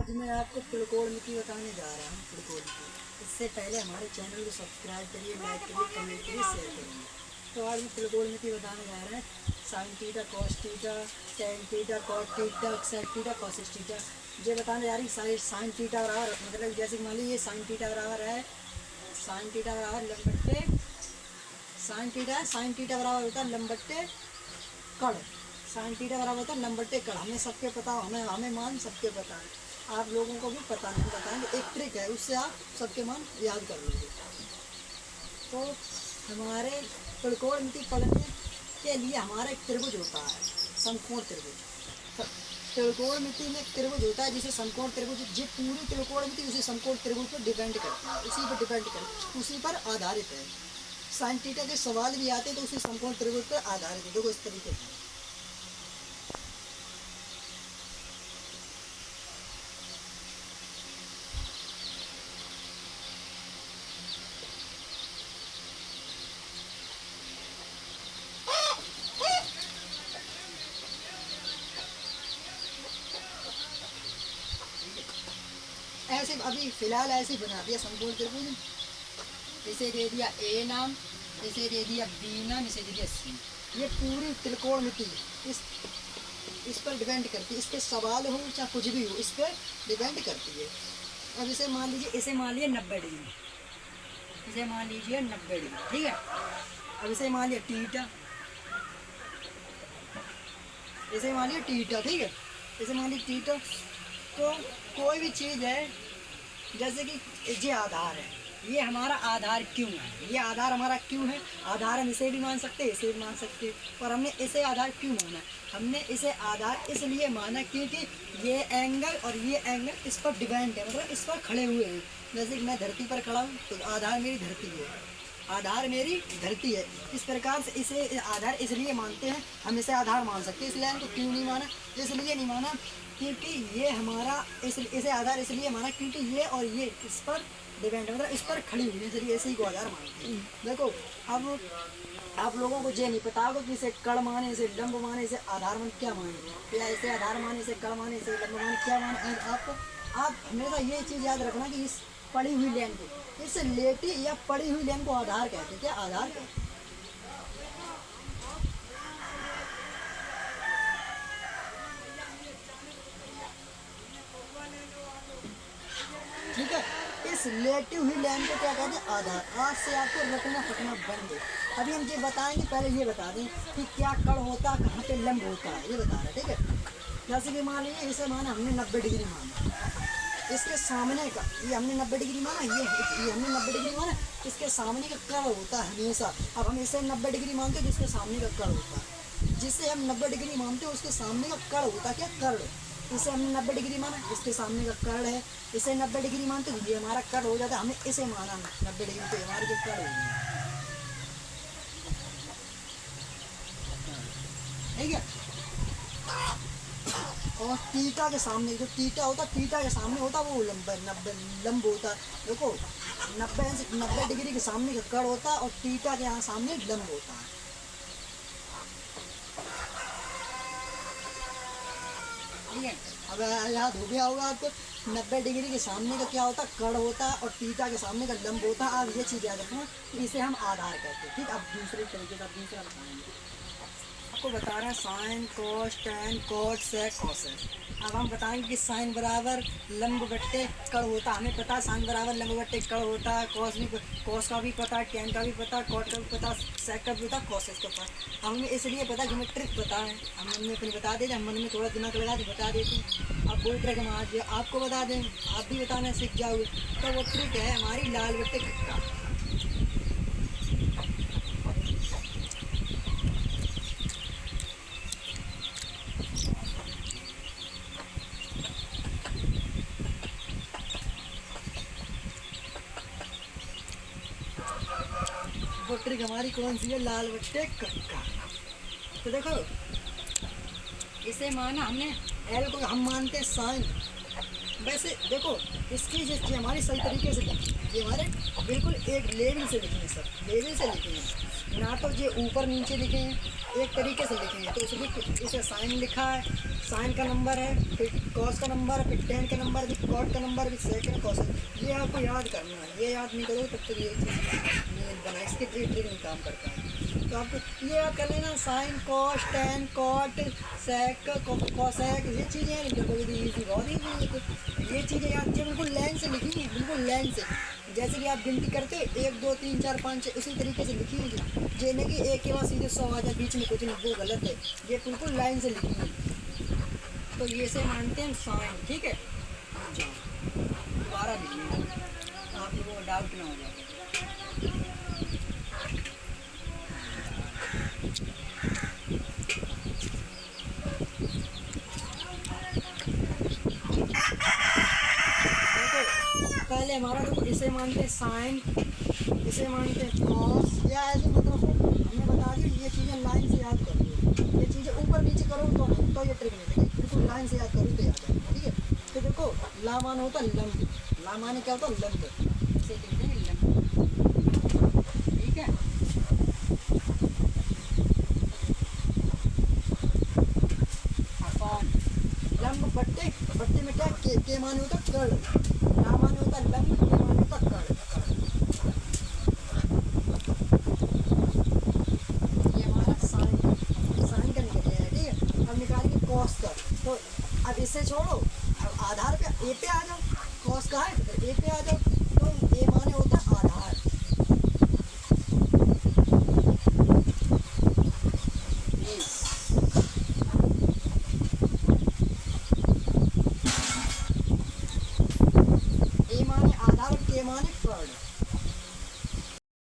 आज मैं आपको त्रिकोणमिति बताने जा रहा हूँ। त्रिकोणमिति इससे पहले हमारे चैनल को सब्सक्राइब करिए, लाइक करिए, कमेंट करिए, शेयर करिए। तो आज मैं त्रिकोणमिति बताने जा रहा है। Sine theta, cos theta, tan theta, cot theta, sec theta, cosec theta. ये बताने जा रही है साइन थीटा बराबर, मतलब जैसे मान लीजिए साइन थीटा बराबर है, साइन थीटा बराबर लंबट्टे साइन थीटा बराबर होता है लंबट्टे कड़। साइन थीटा बराबर होता है लंबट्टे कड़। हमें सबके पता, हमें मान सबके पता है। आप लोगों को भी पता नहीं बताएंगे, एक ट्रिक है, उससे आप सबके मान याद कर लोगे। तो हमारे त्रिकोणमिति पढ़ने के लिए हमारा एक त्रिभुज होता है, समकोण त्रिभुज। त्रिकोणमिति में एक त्रिभुज होता है जिसे समकोण त्रिभुज, जो पूरी त्रिकोणमिति उसी समकोण त्रिभुज पर डिपेंड करती है, उसी पर डिपेंड करती, उसी पर आधारित है। साइन थीटा के सवाल भी आते हैं तो उसी समकोण त्रिभुज पर आधारित है। देखो इस तरीके से ऐसे अभी फिलहाल ऐसे बना दिया समकोण त्रिभुज। इसे दे दिया ए नाम, इसे दे दिया बी नाम, इसे दे दिया सी। ये पूरी त्रिकोणमिति इस पर डिपेंड करती है। इसके सवाल हो चाहे कुछ भी हो, इस पर डिपेंड करती है। अब इसे मान लीजिए 90 डिग्री, इसे मान लीजिए 90 डिग्री, ठीक है। अब इसे मान लिया थीटा, इसे मान लिया थीटा, ठीक है। इसे मान लिया थीटा। तो कोई भी चीज़ है, जैसे कि ये आधार है, ये हमारा आधार क्यों है, ये आधार हमारा क्यों है। आधार हम इसे भी मान सकते हैं, इसे भी मान सकते हैं, पर हमने इसे आधार क्यों माना। हमने इसे आधार इसलिए माना क्योंकि ये एंगल और ये एंगल इस पर डिपेंड है, मतलब इस पर खड़े हुए हैं। जैसे कि मैं धरती पर खड़ा हूँ तो आधार मेरी धरती है, आधार मेरी धरती है। इस प्रकार से इसे आधार इसलिए मानते हैं, हम इसे आधार मान सकते हैं। इसलिए हमको क्यों नहीं माना, इसलिए नहीं माना क्योंकि ये हमारा इसे आधार इसलिए माना क्योंकि ये और ये इस पर डिपेंड है, मतलब इस पर खड़ी हुई है, इसलिए इसी को आधार मानते हैं। देखो अब आप लोगों को ये नहीं पता होगा कि इसे कड़ माने, इसे लंब माने, इसे आधार मान क्या माने, या इसे आधार माने, इसे कड़ माने, इसे लंब माने, क्या माने। आप हमेशा ये चीज़ याद रखना कि इस पड़ी हुई लाइन को, इस लेटी या पड़ी हुई लाइन को आधार कहते हैं। क्या आधार कहते हैं, ठीक है। इस लेटी हुई लाइन को क्या कहते हैं, आधार। आज से आपको रटना पटना बन गए। अभी हम ये बताएंगे, पहले ये बता दें कि क्या कड़ होता है, कहाँ पे लंब होता है, ये बता रहे, ठीक है। जैसे कि मान लीजिए इसे माना हमने 90 डिग्री माना, इसके सामने का ये हमने 90 डिग्री माना, ये हमने 90 डिग्री माना, इसके सामने का कड़ होता है हमेशा। अब हम इसे 90 डिग्री मानते हैं, जिसके सामने का कड़ होता है, जिससे हम 90 डिग्री मानते हैं उसके सामने का कड़ होता है, क्या कड़। इसे हमने 90 डिग्री माना, इसके सामने का कड़ है, इसे 90 डिग्री मानते हैं, ये हमारा कड़ हो जाता है। हमने इसे माना 90 डिग्री, तो हमारी जो कड़ होगी, ठीक है। और थीटा के सामने जो थीटा होता है, थीटा के सामने होता है वो लंब होता है। देखो 90 डिग्री के सामने का कड़ होता है और थीटा के यहाँ सामने लंब होता है, ठीक है। अब याद हो गया होगा आपको 90 डिग्री के सामने का क्या होता है, कड़ होता है, और थीटा के सामने का लंब होता है। आप ये चीज़ याद रखना, इसे हम आधार कहते हैं, ठीक। अब दूसरे तरीके का दूसरा बताएंगे, आपको बता रहे हैं sign, cos, tan, cot, sec, cosec. अब हम बताएंगे कि साइन बराबर लंब बट्टे कड़ होता है। हमें पता है साइन बराबर लंब बट्टे कड़ होता है। कॉस का भी पता है, टेन का भी पता है, कॉट का भी पता है, सेक का भी पता है, कॉसेक का पता है। हमें इसलिए पता है कि हमें ट्रिक पता है, हम मन में अपनी बता देते, हम मन में थोड़ा दिमाग लगा के बता देते हैं। अब वही ट्रिक हम आज आपको बता दें, आप भी बताना सीख जाओगे। तो वो ट्रिक है हमारी लाल बट्टे कट्टा। वो ट्रिक हमारी कौन सी है, लाल बट्टे कक्का। तो देखो इसे माना हमने, एल को हम मानते हैं साइन, वैसे देखो, इसकी जो हमारी सही तरीके से लिखी, ये हमारे बिल्कुल एक लेवल से लिखे हैं, सब लेवल से लिखे हैं, ना तो ये ऊपर नीचे लिखे हैं, एक तरीके से लिखे हैं। तो उसमें इसे साइन लिखा है, साइन का नंबर है, फिर कॉस का नंबर है, फिर टेन का नंबर, फिर कॉट का नंबर, फिर सेकंड कॉस है। ये आपको याद करना है, ये याद नहीं करोगे तब तक ये चीज़ नहीं बना, इसके ट्रिक नहीं काम करता है। तो आपको ये याद कर लेना, sine cos tan cot sec cosec, ये चीज़ें ईजी, बहुत ईजी है। तो ये चीज़ें याद कीजिए, बिल्कुल लाइन से लिखी है, बिल्कुल लाइन से, जैसे कि आप गिनती करते हो 1 2 3 4 5 6 इसी तरीके से लिखी है। जे नहीं कि एक के बाद सीधे 100 आ जाए, बीच में कुछ नहीं, वो गलत है। ये बिल्कुल लाइन से लिखी है। तो ये से मानते हैं साइन, ठीक है। दोबारा लिखिए, आप लोगों को डाउट ना हो जाए। पहले हमारा देखो, इसे मानते हैं साइन, इसे मानते हैं कॉस, या ऐसे मतलब हमने बता दी। ये चीज़ें लाइन से याद कर लो, ये चीज़ें ऊपर नीचे करो तो ये ट्रिक नहीं लगेगी, बिल्कुल लाइन से याद करो तो याद है, ठीक है। तो देखो, ला माने होता है लंब, ला माने क्या होता है लंब, इसे कहते हैं लंब, ठीक है। अपॉन लंब बट्टे, बट्टे में क्या के माने होता है कर्ण, ला माने होता है लंब, के माने होता है कर्ण। ये हमारा साइन, साइन का निकल गया है, ठीक है। अब निकालिए कॉस का। तो अब इसे छोड़ो, अब आधार पे ए पे आ जाओ, कॉस का है तो फिर ए पे आ जाओ।